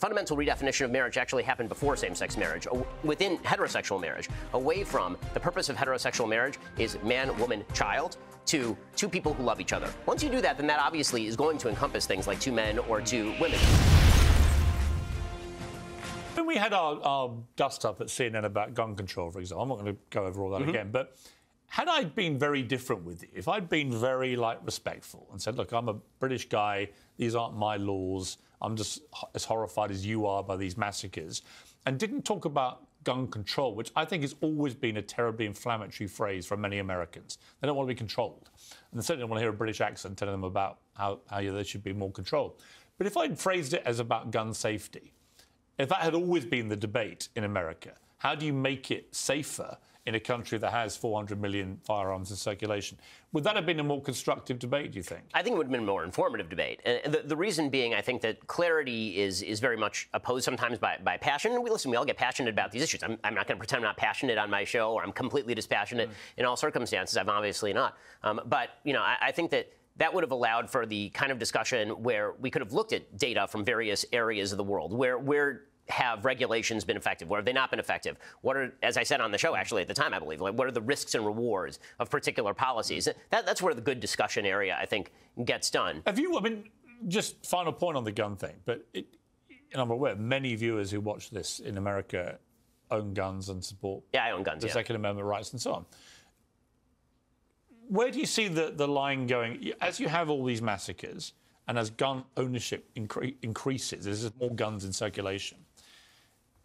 fundamental redefinition of marriage actually happened before same-sex marriage, within heterosexual marriage, away from the purpose of heterosexual marriage is man, woman, child, to two people who love each other. Once you do that, then that obviously is going to encompass things like two men or two women. When we had our dust-up at CNN about gun control, for example, I'm not going to go over all that again, but had I been very different with you, if I'd been very, respectful and said, look, I'm a British guy, these aren't my laws, I'm just as horrified as you are by these massacres, and didn't talk about gun control, which I think has always been a terribly inflammatory phrase for many Americans. They don't want to be controlled. And they certainly don't want to hear a British accent telling them about how there should be more control. But if I'd phrased it as about gun safety, if that had always been the debate in America, how do you make it safer in a country that has 400 million firearms in circulation? Would that have been a more constructive debate, do you think? I think it would have been a more informative debate. And the reason being, I think that clarity is very much opposed sometimes by passion. And we all get passionate about these issues. I'm not going to pretend I'm not passionate on my show, or I'm completely dispassionate in all circumstances. I'm obviously not. But, I think that would have allowed for the kind of discussion where we could have looked at data from various areas of the world. Where have regulations been effective? Where have they not been effective? What are, as I said on the show, actually, at the time, I believe, what are the risks and rewards of particular policies? That's where the good discussion area, I think, gets done. Just final point on the gun thing, but I'm aware many viewers who watch this in America own guns and support I own guns, the Second Amendment rights and so on. Where do you see the line going? As you have all these massacres and as gun ownership increases, there's more guns in circulation.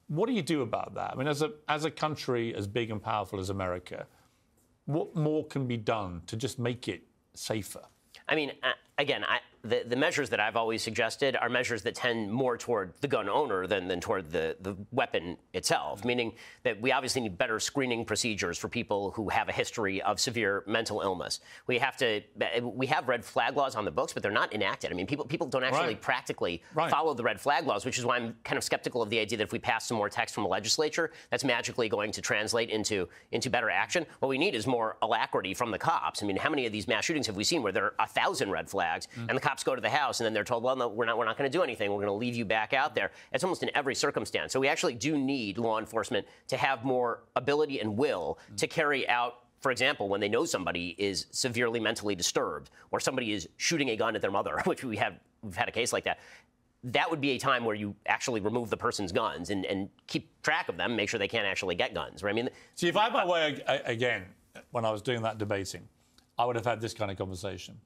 What do you do about that? I mean, as a country as big and powerful as America, what more can be done to just make it safer? I mean, again, the measures that I've always suggested are measures that tend more toward the gun owner than toward the weapon itself, meaning that we obviously need better screening procedures for people who have a history of severe mental illness. We have red flag laws on the books, but they're not enacted. I mean, people don't actually practically follow the red flag laws, which is why I'm kind of skeptical of the idea that if we pass some more text from the legislature, that's magically going to translate into better action. What we need is more alacrity from the cops. I mean, how many of these mass shootings have we seen where there are 1,000 red flags and the cops go to the house and then they're told, well, no, we're not going to do anything. We're going to leave you back out there. It's almost in every circumstance. So we actually do need law enforcement to have more ability and will to carry out, for example, when they know somebody is severely mentally disturbed or somebody is shooting a gun at their mother, which we've had a case like that. That would be a time where you actually remove the person's guns and keep track of them, make sure they can't actually get guns. Right? I mean, see, if I had my way again, when I was doing that debating, I would have had this kind of conversation.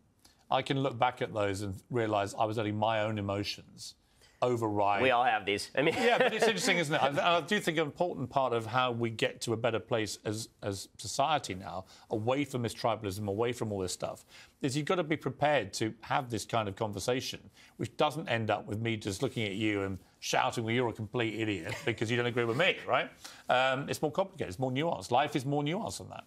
I can look back at those and realise I was letting my own emotions override. We all have these. I mean, yeah, but it's interesting, isn't it? I do think an important part of how we get to a better place as society now, away from this tribalism, away from all this stuff, is you've got to be prepared to have this kind of conversation, which doesn't end up with me just looking at you and shouting, well, you're a complete idiot because you don't agree with me, right? It's more complicated. It's more nuanced. Life is more nuanced than that.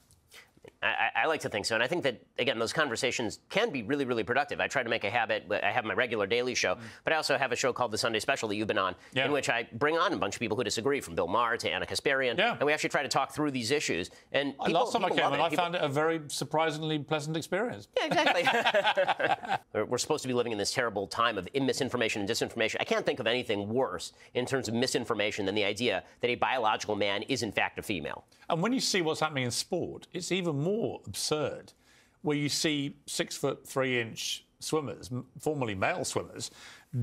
I like to think so. And I think that, again, those conversations can be really, really productive. I try to make a habit. I have my regular daily show, but I also have a show called The Sunday Special that you've been on, in which I bring on a bunch of people who disagree, from Bill Maher to Anna Kasparian. Yeah. And we actually try to talk through these issues. And last time I came on, I found it a very surprisingly pleasant experience. Yeah, exactly. We're supposed to be living in this terrible time of misinformation and disinformation. I can't think of anything worse in terms of misinformation than the idea that a biological man is, in fact, a female. And when you see what's happening in sport, it's even more absurd, where you see 6'3" swimmers, formerly male swimmers,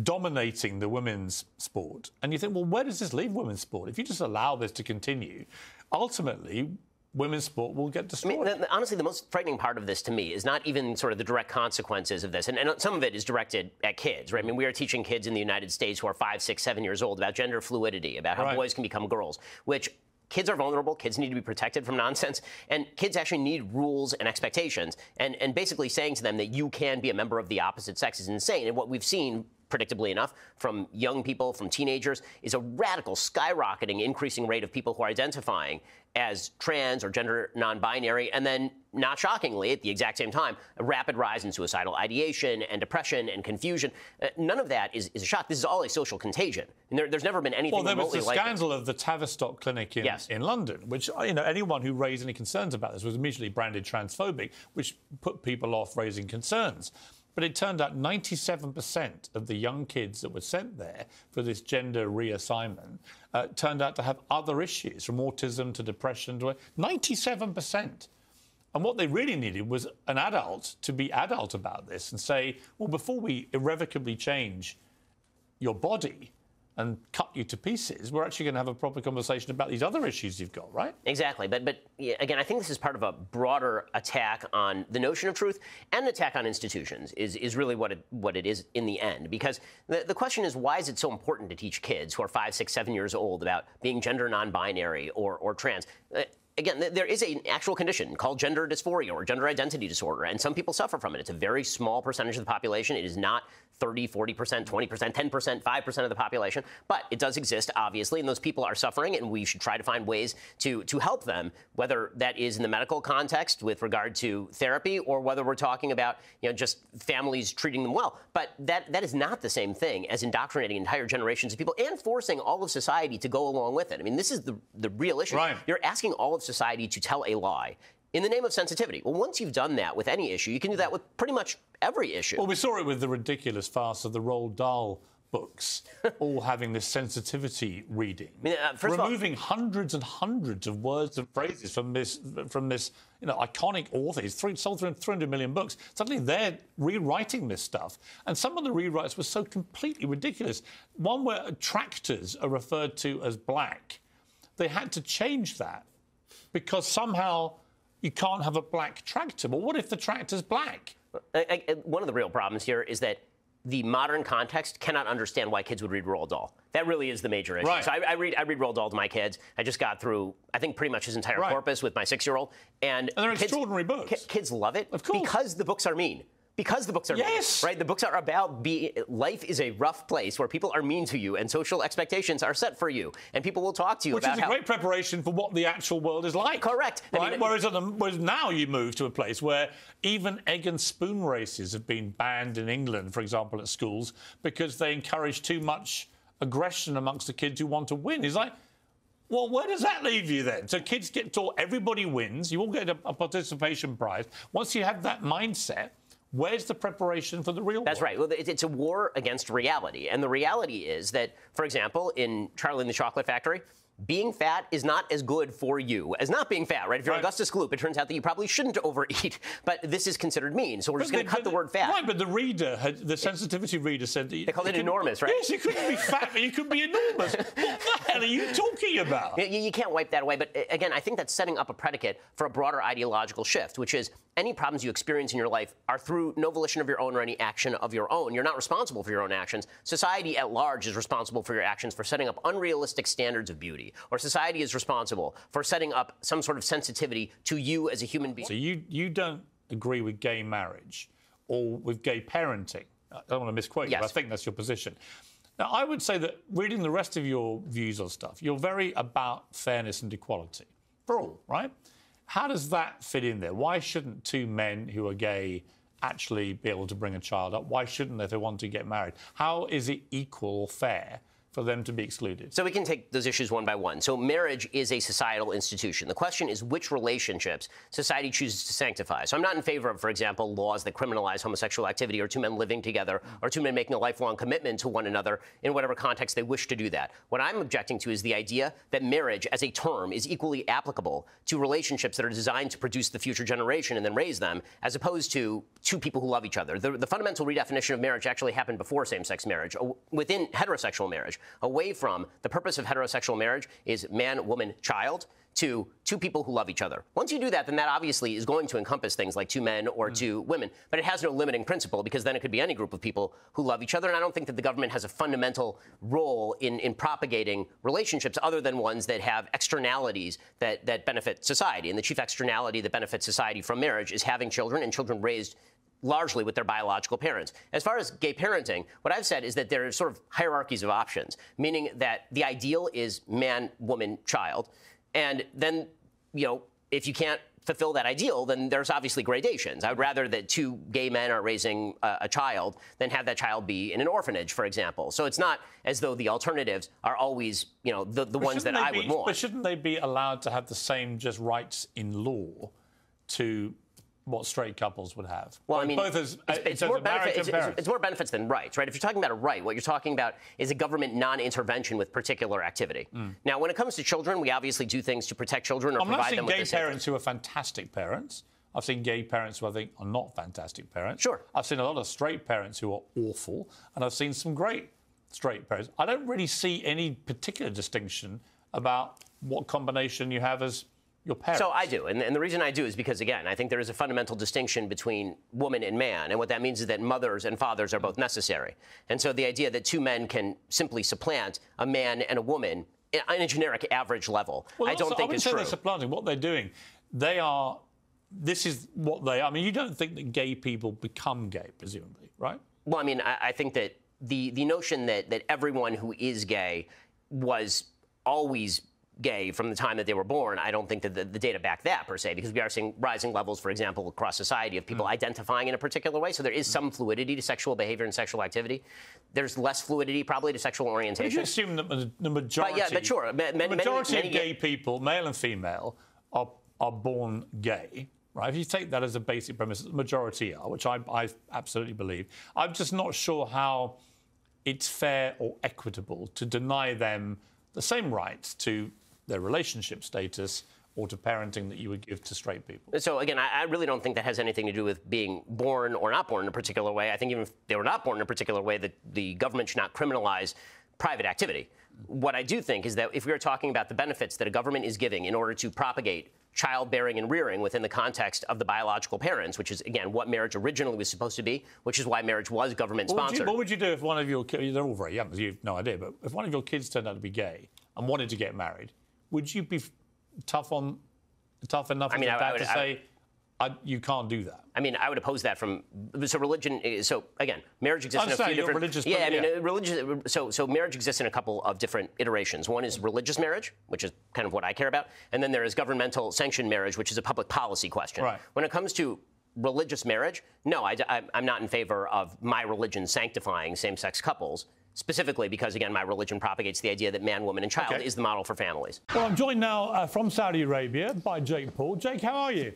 dominating the women's sport. And you think, well, where does this leave women's sport? If you just allow this to continue, ultimately, women's sport will get destroyed. I mean, honestly, the most frightening part of this to me is not even sort of the direct consequences of this. And some of it is directed at kids, right? I mean, we are teaching kids in the United States who are 5, 6, 7 years old about gender fluidity, about how boys can become girls, which kids are vulnerable. Kids need to be protected from nonsense. And kids actually need rules and expectations. And basically saying to them that you can be a member of the opposite sex is insane. And what we've seen, predictably enough, from young people, from teenagers, is a radical, skyrocketing, increasing rate of people who are identifying as trans or gender non-binary, and then, not shockingly, at the exact same time, a rapid rise in suicidal ideation and depression and confusion. None of that is a shock. This is all a social contagion. And there's never been anything remotely like it. Well, there was the scandal of the Tavistock Clinic in London, which, anyone who raised any concerns about this was immediately branded transphobic, which put people off raising concerns. But it turned out 97% of the young kids that were sent there for this gender reassignment turned out to have other issues, from autism to depression to 97%. And what they really needed was an adult to be adult about this and say, well, before we irrevocably change your body and cut you to pieces, we're actually going to have a proper conversation about these other issues you've got, right? Exactly. But yeah, again, I think this is part of a broader attack on the notion of truth, and an attack on institutions is really what it is in the end. Because the question is, why is it so important to teach kids who are 5, 6, 7 years old about being gender non-binary or trans? Again, there is an actual condition called gender dysphoria or gender identity disorder, and some people suffer from it. It's a very small percentage of the population. It is not 30, 40%, 20%, 10%, 5% of the population, but it does exist, obviously, and those people are suffering, and we should try to find ways to help them, whether that is in the medical context with regard to therapy or whether we're talking about, just families treating them well. But that is not the same thing as indoctrinating entire generations of people and forcing all of society to go along with it. I mean, this is the real issue. Right. You're asking all of society to tell a lie in the name of sensitivity. Well, once you've done that with any issue, you can do that with pretty much every issue. Well, we saw it with the ridiculous farce of the Roald Dahl books, all having this sensitivity reading, removing hundreds and hundreds of words and phrases from this iconic author. He's sold 300 million books. Suddenly they're rewriting this stuff, and some of the rewrites were so completely ridiculous. One where tractors are referred to as black. They had to change that because somehow you can't have a black tractor. Well, what if the tractor's black? One of the real problems here is that the modern context cannot understand why kids would read Roald Dahl. That really is the major issue. Right. So I read Roald Dahl to my kids. I just got through, I think, pretty much his entire corpus with my 6-year-old. And they're extraordinary books. Kids love it of course. Because the books are mean. Because the books are mean, right? The books are about life is a rough place where people are mean to you and social expectations are set for you. And people will talk to you about Which is a great preparation for what the actual world is like. Correct. Right? Whereas now you move to a place where even egg and spoon races have been banned in England, for example, at schools, because they encourage too much aggression amongst the kids who want to win. It's like, well, where does that leave you then? So kids get taught everybody wins. You all get a participation prize. Once you have that mindset, where's the preparation for the real world? That's right. Well, it's a war against reality. And the reality is that, for example, in Charlie and the Chocolate Factory, being fat is not as good for you as not being fat, right? If you're Augustus Gloop, it turns out that you probably shouldn't overeat, but this is considered mean, so we're just going to cut the word fat. Right, but the reader, the sensitivity reader said... They called it enormous, right? Yes, you couldn't be fat, but you could be enormous. What the hell are you talking about? You can't wipe that away, but again, I think that's setting up a predicate for a broader ideological shift, which is any problems you experience in your life are through no volition of your own or any action of your own. You're not responsible for your own actions. Society at large is responsible for your actions for setting up unrealistic standards of beauty, or society is responsible for setting up some sort of sensitivity to you as a human being. So you don't agree with gay marriage or with gay parenting? I don't want to misquote you, but I think that's your position. Now, I would say that reading the rest of your views on stuff, you're very about fairness and equality for all, right? How does that fit in there? Why shouldn't two men who are gay actually be able to bring a child up? Why shouldn't they if they want to get married? How is it equal or fair for them to be excluded? So we can take those issues one by one. So marriage is a societal institution. The question is which relationships society chooses to sanctify. So I'm not in favor of, for example, laws that criminalize homosexual activity or two men living together or two men making a lifelong commitment to one another in whatever context they wish to do that. What I'm objecting to is the idea that marriage as a term is equally applicable to relationships that are designed to produce the future generation and then raise them, as opposed to two people who love each other. The fundamental redefinition of marriage actually happened before same-sex marriage, within heterosexual marriage. Away from the purpose of heterosexual marriage is man, woman, child, to two people who love each other. Once you do that, then that obviously is going to encompass things like two men or two women, but it has no limiting principle because then it could be any group of people who love each other, and I don't think that the government has a fundamental role in propagating relationships other than ones that have externalities that benefit society, and the chief externality that benefits society from marriage is having children and children raised largely with their biological parents. As far as gay parenting, what I've said is that there are sort of hierarchies of options, meaning that the ideal is man, woman, child. And then, if you can't fulfill that ideal, then there's obviously gradations. I would rather that two gay men are raising a child than have that child be in an orphanage, for example. So it's not as though the alternatives are always, the ones that I would want. But shouldn't they be allowed to have the same just rights in law to what straight couples would have. Well, I mean, both as, it's more it's more benefits than rights, right? If you're talking about a right, what you're talking about is a government non-intervention with particular activity. Now, when it comes to children, we obviously do things to protect children or provide them with I've seen gay parents who are fantastic parents. I've seen gay parents who I think are not fantastic parents. Sure. I've seen a lot of straight parents who are awful, and I've seen some great straight parents. I don't really see any particular distinction about what combination you have as your parents. So I do, and the reason I do is because, again, I think there is a fundamental distinction between woman and man, and what that means is that mothers and fathers are both necessary. And so the idea that two men can simply supplant a man and a woman on a generic average level, I don't think is true. They're supplanting. What they're doing, this is what they are. I mean, you don't think that gay people become gay, presumably, right? Well, I mean, I think that the notion that everyone who is gay was always gay from the time that they were born, I don't think that the data back that, per se, because we are seeing rising levels, for example, across society of people identifying in a particular way. So there is some fluidity to sexual behavior and sexual activity. There's less fluidity, probably, to sexual orientation. Would you assume that the majority, but sure, the majority of gay people, male and female, are born gay? Right? If you take that as a basic premise, the majority are, which I absolutely believe. I'm just not sure how it's fair or equitable to deny them the same rights to their relationship status or to parenting that you would give to straight people. So, again, I really don't think that has anything to do with being born or not born in a particular way. I think even if they were not born in a particular way, that the government should not criminalize private activity. What I do think is that if we are talking about the benefits that a government is giving in order to propagate childbearing and rearing within the context of the biological parents, which is, again, what marriage originally was supposed to be, which is why marriage was government-sponsored. What would you do if one of your kids, they're all very young, so you have no idea, but if one of your kids turned out to be gay and wanted to get married, would you be tough enough as a dad to say, you can't do that? I mean, I would oppose that from... So religion... So, again, marriage exists in a few different... Religious, yeah, I mean, religious... So marriage exists in a couple of different iterations. One is religious marriage, which is kind of what I care about. And then there is governmental sanctioned marriage, which is a public policy question. Right. When it comes to religious marriage, no, I'm not in favor of my religion sanctifying same-sex couples, specifically because, again, my religion propagates the idea that man, woman, and child is the model for families. Well, I'm joined now from Saudi Arabia by Jake Paul. Jake, how are you?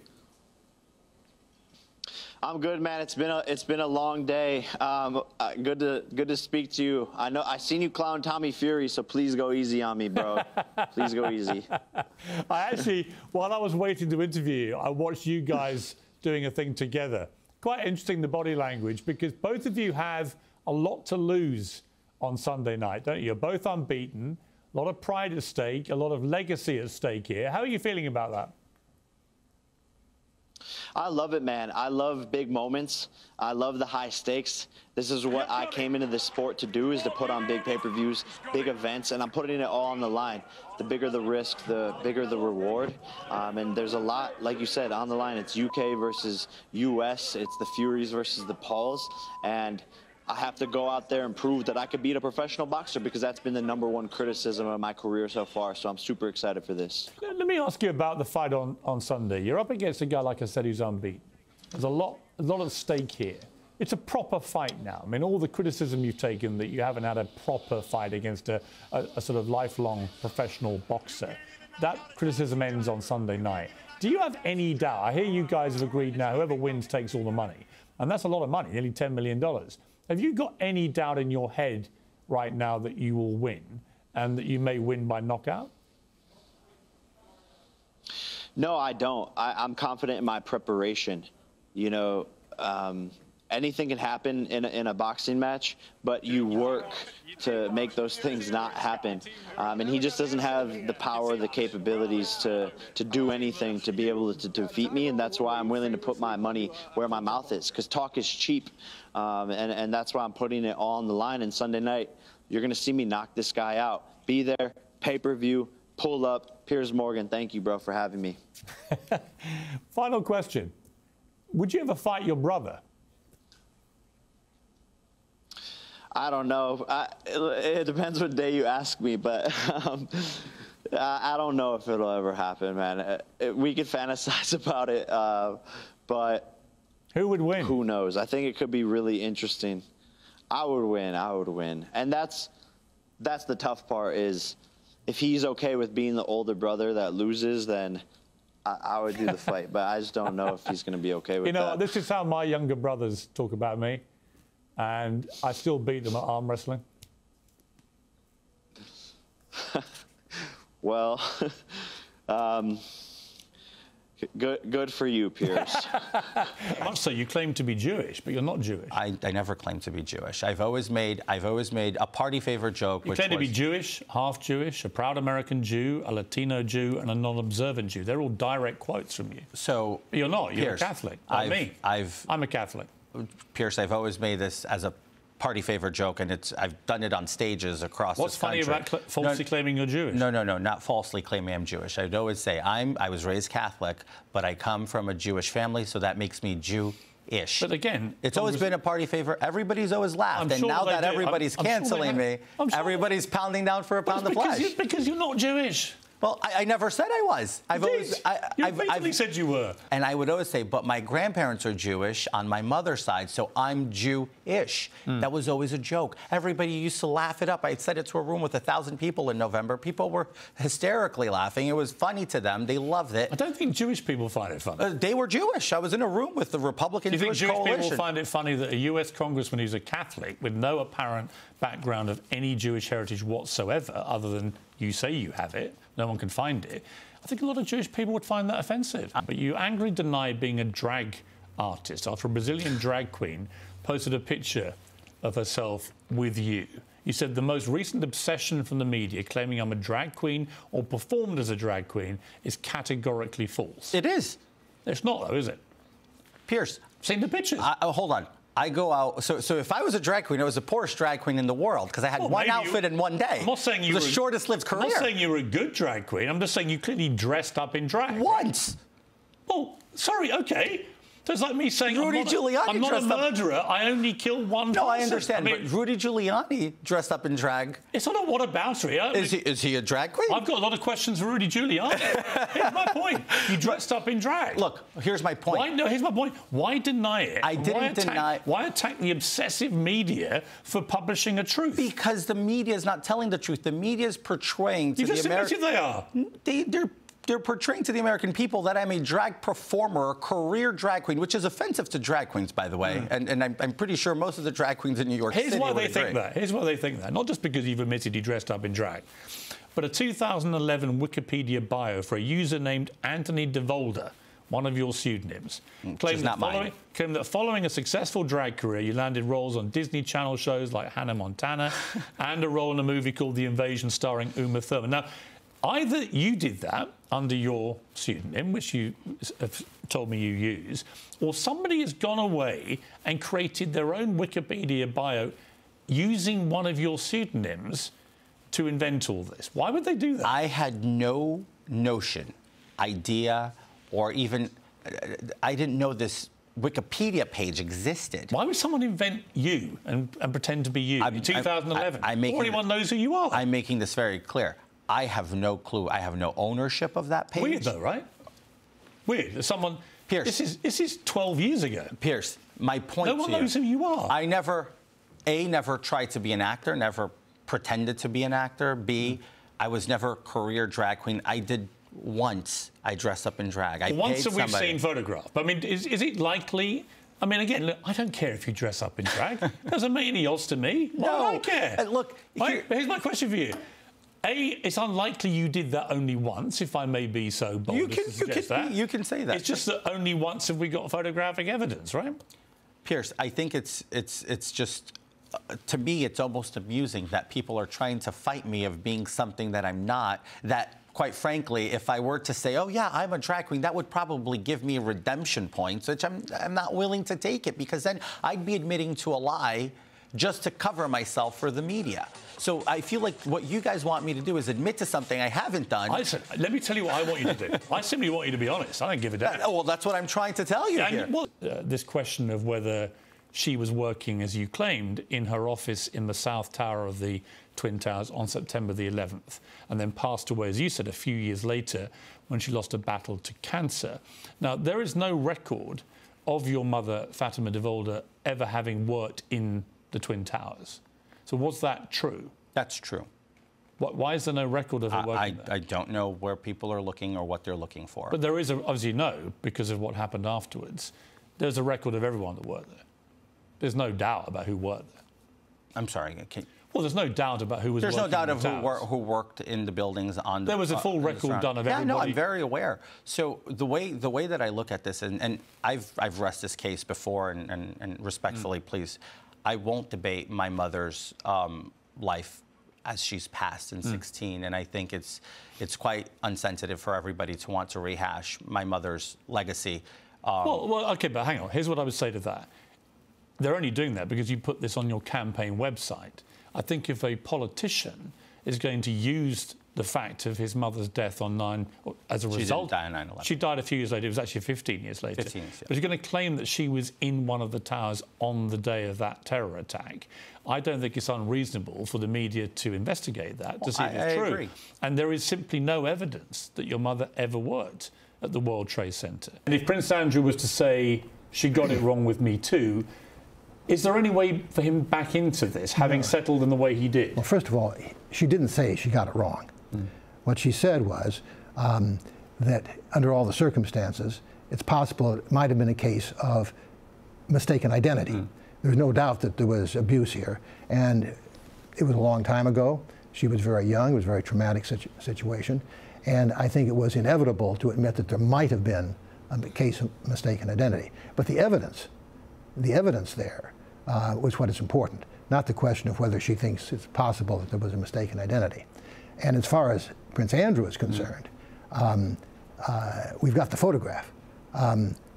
I'm good, man. It's been a long day. Good to speak to you. I seen you clown Tommy Fury, so please go easy on me, bro. Please go easy. I actually, while I was waiting to interview you, I watched you guys doing a thing together. Quite interesting, the body language, because both of you have a lot to lose on Sunday night, don't you? You're both unbeaten, a lot of pride at stake, a lot of legacy at stake here. How are you feeling about that? I love it, man. I love big moments. I love the high stakes. This is what I came into this sport to do, is to put on big pay-per-views, big events, and I'm putting it all on the line. The bigger the risk, the bigger the reward. And there's a lot, like you said, on the line. It's UK versus US. It's the Furies versus the Pauls. And I have to go out there and prove that I could beat a professional boxer, because that's been the #1 criticism of my career so far. So I'm super excited for this. Let me ask you about the fight on Sunday. You're up against a guy, like I said, who's unbeaten. There's a lot at stake here. It's a proper fight now. I mean, all the criticism you've taken that you haven't had a proper fight against a sort of lifelong professional boxer, that criticism ends on Sunday night. Do you have any doubt? I hear you guys have agreed now whoever wins takes all the money. And that's a lot of money, nearly $10 million. Have you got any doubt in your head right now that you will win and that you may win by knockout? No, I don't. I'm confident in my preparation. You know, anything can happen in a boxing match, but you work to make those things not happen. And he just doesn't have the power, the capabilities to do anything to be able to defeat me. And that's why I'm willing to put my money where my mouth is, because talk is cheap. And that's why I'm putting it all on the line. And Sunday night, you're going to see me knock this guy out. Be there, pay-per-view, pull up. Piers Morgan, thank you, bro, for having me. Final question. Would you ever fight your brother? I don't know. It depends what day you ask me, but I don't know if it'll ever happen, man. We could fantasize about it, but who would win? Who knows? I think it could be really interesting. I would win. I would win. And that's the tough part, is if he's okay with being the older brother that loses, then I would do the fight, but I just don't know if he's going to be okay with You know, that. this is how my younger brothers talk about me, and I still beat them at arm wrestling. Well, good for you, Piers. Much so, you claim to be Jewish, but you're not Jewish. I never claimed to be Jewish. I've always made a party favor joke. You claim to be Jewish, half Jewish, a proud American Jew, a Latino Jew, and a non-observant Jew. They're all direct quotes from you. So But you're not. You're Piers, a Catholic. Like me. I'm a Catholic. Pierce, I've always made this as a party favor joke, and I've done it on stages across What's this country. funny about falsely claiming you're Jewish? No, not falsely claiming I'm Jewish. I'd always say I was raised Catholic, but I come from a Jewish family, so that makes me Jewish. But again, it's always been a party favor. Everybody's always laughed, and sure now that do. everybody's canceling me, everybody's pounding down for a pound of flesh. Because you're not Jewish. Well, I never said I was. You said you were. And I would always say, but my grandparents are Jewish on my mother's side, so I'm Jewish. That was always a joke. Everybody used to laugh it up. I said it to a room with 1,000 people in November. People were hysterically laughing. It was funny to them. They loved it. I don't think Jewish people find it funny. They were Jewish. I was in a room with the Republican Do you think Jewish Jewish coalition. people find it funny that a US congressman who's a Catholic with no apparent background of any Jewish heritage whatsoever, other than you say you have it, no one can find it, I think a lot of Jewish people would find that offensive. But you angrily denied being a drag artist after a Brazilian drag queen posted a picture of herself with you. You said the most recent obsession from the media claiming I'm a drag queen or performed as a drag queen is categorically false. It is. It's not, though, is it? Pierce. Seen the pictures. Hold on. I go out. So if I was a drag queen, I was the poorest drag queen in the world because I had one outfit in one day. I'm not saying you were the shortest-lived career. I'm not saying you were a good drag queen. I'm just saying you clearly dressed up in drag. Once. Oh, sorry. Okay. So it's like me saying Rudy Giuliani I'm not a dressed up. murderer. I only killed one person. No, I understand. I mean, but Rudy Giuliani dressed up in drag. It's not a whataboutery. Is he a drag queen? I've got a lot of questions for Rudy Giuliani. Here's my point. You dressed up in drag. Look, here's my point. Here's my point. Why deny it? I didn't deny. Why attack the obsessive media for publishing a truth? Because the media is not telling the truth. The media is portraying to the American. You just admitted they are. They're portraying to the American people that I'm a drag performer, a career drag queen, which is offensive to drag queens, by the way. And I'm pretty sure most of the drag queens in New York City would agree. Here's why they think that. Not just because you've admitted you dressed up in drag, but a 2011 Wikipedia bio for a user named Anthony DeVolder, one of your pseudonyms, claimed that following a successful drag career, you landed roles on Disney Channel shows like Hannah Montana and a role in a movie called The Invasion starring Uma Thurman. Now, either you did that under your pseudonym, which you have told me you use, or somebody has gone away and created their own Wikipedia bio using one of your pseudonyms to invent all this. Why would they do that? I had no notion, idea, or even... I didn't know this Wikipedia page existed. Why would someone invent you and pretend to be you in 2011? Everyone knows who you are. I'm making this very clear. I have no clue. I have no ownership of that page. Weird, though, right? Weird. Someone... Piers. This is 12 years ago. Piers, my point to you... No one knows who you are. I never tried to be an actor, never pretended to be an actor. B, I was never a career drag queen. I did once. I dressed up in drag. Once we've seen photograph. But, I mean, is it likely... I mean, again, look, I don't care if you dress up in drag. It doesn't make any odds to me. Why do I care? Look... Here's my question for you. A, it's unlikely you did that only once, if I may be so bold as to suggest that. You can say that. It's just that only once have we got photographic evidence, right? Pierce, I think it's just, to me, it's almost amusing that people are trying to fight me of being something that I'm not, that, quite frankly, if I were to say, oh, yeah, I'm a drag queen, that would probably give me redemption points, which I'm not willing to take it, because then I'd be admitting to a lie just to cover myself for the media. So I feel like what you guys want me to do is admit to something I haven't done. Let me tell you what I want you to do. I simply want you to be honest. I don't give a damn. Well, that's what I'm trying to tell you here. Well, this question of whether she was working, as you claimed, in her office in the South Tower of the Twin Towers on September the 11th, and then passed away, as you said, a few years later when she lost a battle to cancer. Now, there is no record of your mother, Fatima DeVolder, ever having worked in the Twin Towers. So was that true? That's true. Why is there no record of her working there? I don't know where people are looking or what they're looking for. But there is, obviously, because of what happened afterwards. There's a record of everyone that worked there. There's no doubt about who worked there. I'm sorry. Well, there's no doubt about who was There's working no doubt in of who worked in the buildings on. There was a full record done of everybody. Yeah, no, I'm very aware. So the way that I look at this, and I've rest this case before, and respectfully, please, I won't debate my mother's life as she's passed in 16, and I think it's quite unsensitive for everybody to want to rehash my mother's legacy. Well, okay, but hang on. Here's what I would say to that. They're only doing that because you put this on your campaign website. I think if a politician is going to use the fact of his mother's death on as a result... She didn't die on 9/11. She died a few years later. It was actually 15 years later. 15 years, yeah. But you're going to claim that she was in one of the towers on the day of that terror attack. I don't think it's unreasonable for the media to investigate that, to see if it's true. Agree. And there is simply no evidence that your mother ever worked at the World Trade Center. And if Prince Andrew was to say, she got it wrong with me too, is there any way for him back into this, having settled in the way he did? Well, first of all, she didn't say she got it wrong. What she said was that under all the circumstances, it's possible it might have been a case of mistaken identity. There's no doubt that there was abuse here, and it was a long time ago. She was very young. It was a very traumatic situation, and I think it was inevitable to admit that there might have been a case of mistaken identity. But the evidence there was what is important, not the question of whether she thinks it's possible that there was a mistaken identity. And as far as Prince Andrew is concerned, we've got the photograph.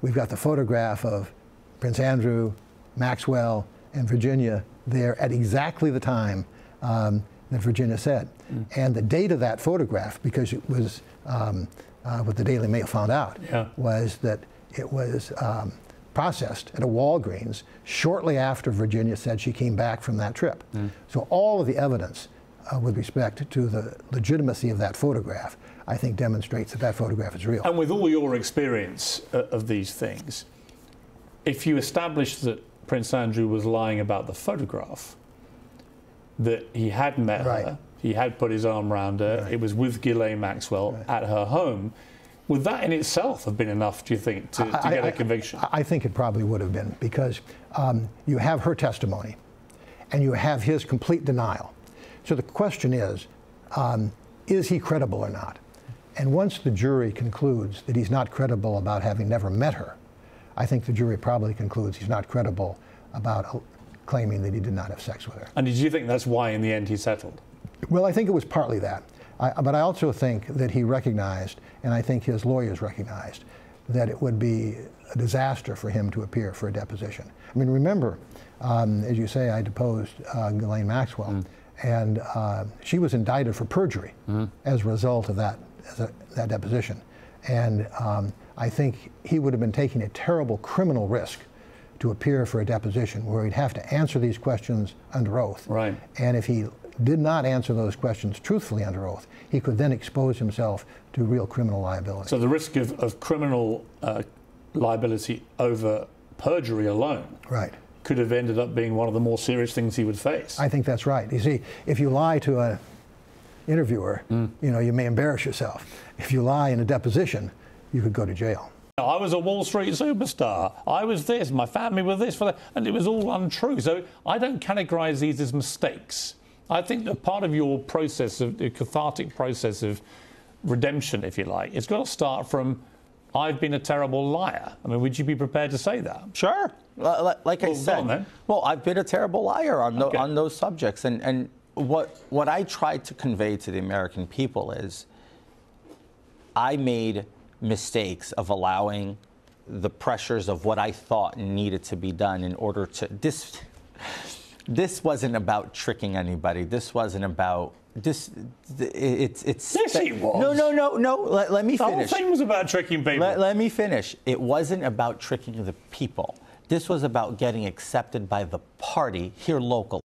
We've got the photograph of Prince Andrew, Maxwell, and Virginia there at exactly the time that Virginia said. And the date of that photograph, because it was what the Daily Mail found out, was that it was processed at a Walgreens shortly after Virginia said she came back from that trip. So all of the evidence with respect to the legitimacy of that photograph, I think demonstrates that that photograph is real. And with all your experience of these things, if you establish that Prince Andrew was lying about the photograph, that he had met her, he had put his arm around her, it was with Ghislaine Maxwell at her home, would that in itself have been enough, do you think, to get a conviction? I think it probably would have been, because you have her testimony and you have his complete denial. So the question is he credible or not? And once the jury concludes that he's not credible about having never met her, I think the jury probably concludes he's not credible about claiming that he did not have sex with her. And did you think that's why in the end he settled? Well, I think it was partly that. But I also think that he recognized, and I think his lawyers recognized, that it would be a disaster for him to appear for a deposition. I mean, remember, as you say, I deposed Ghislaine Maxwell, and she was indicted for perjury as a result of that deposition. And I think he would have been taking a terrible criminal risk to appear for a deposition where he'd have to answer these questions under oath. Right. And if he did not answer those questions truthfully under oath, he could then expose himself to real criminal liability. So the risk of criminal liability over perjury alone could have ended up being one of the more serious things he would face. I think that's right. You see, if you lie to an interviewer, you know, you may embarrass yourself. If you lie in a deposition, you could go to jail. I was a Wall Street superstar. I was this, my family was this, and it was all untrue. So I don't categorize these as mistakes. I think that part of your process, of the cathartic process of redemption, if you like, it's got to start from, I've been a terrible liar. I mean, would you be prepared to say that? Sure. Like I said, well, I've been a terrible liar on those subjects. And what I tried to convey to the American people is I made mistakes of allowing the pressures of what I thought needed to be done in order to... This wasn't about tricking anybody. This wasn't about... Yes, it was. No. Let me finish. The whole thing was about tricking people. Let me finish. It wasn't about tricking the people. This was about getting accepted by the party here locally.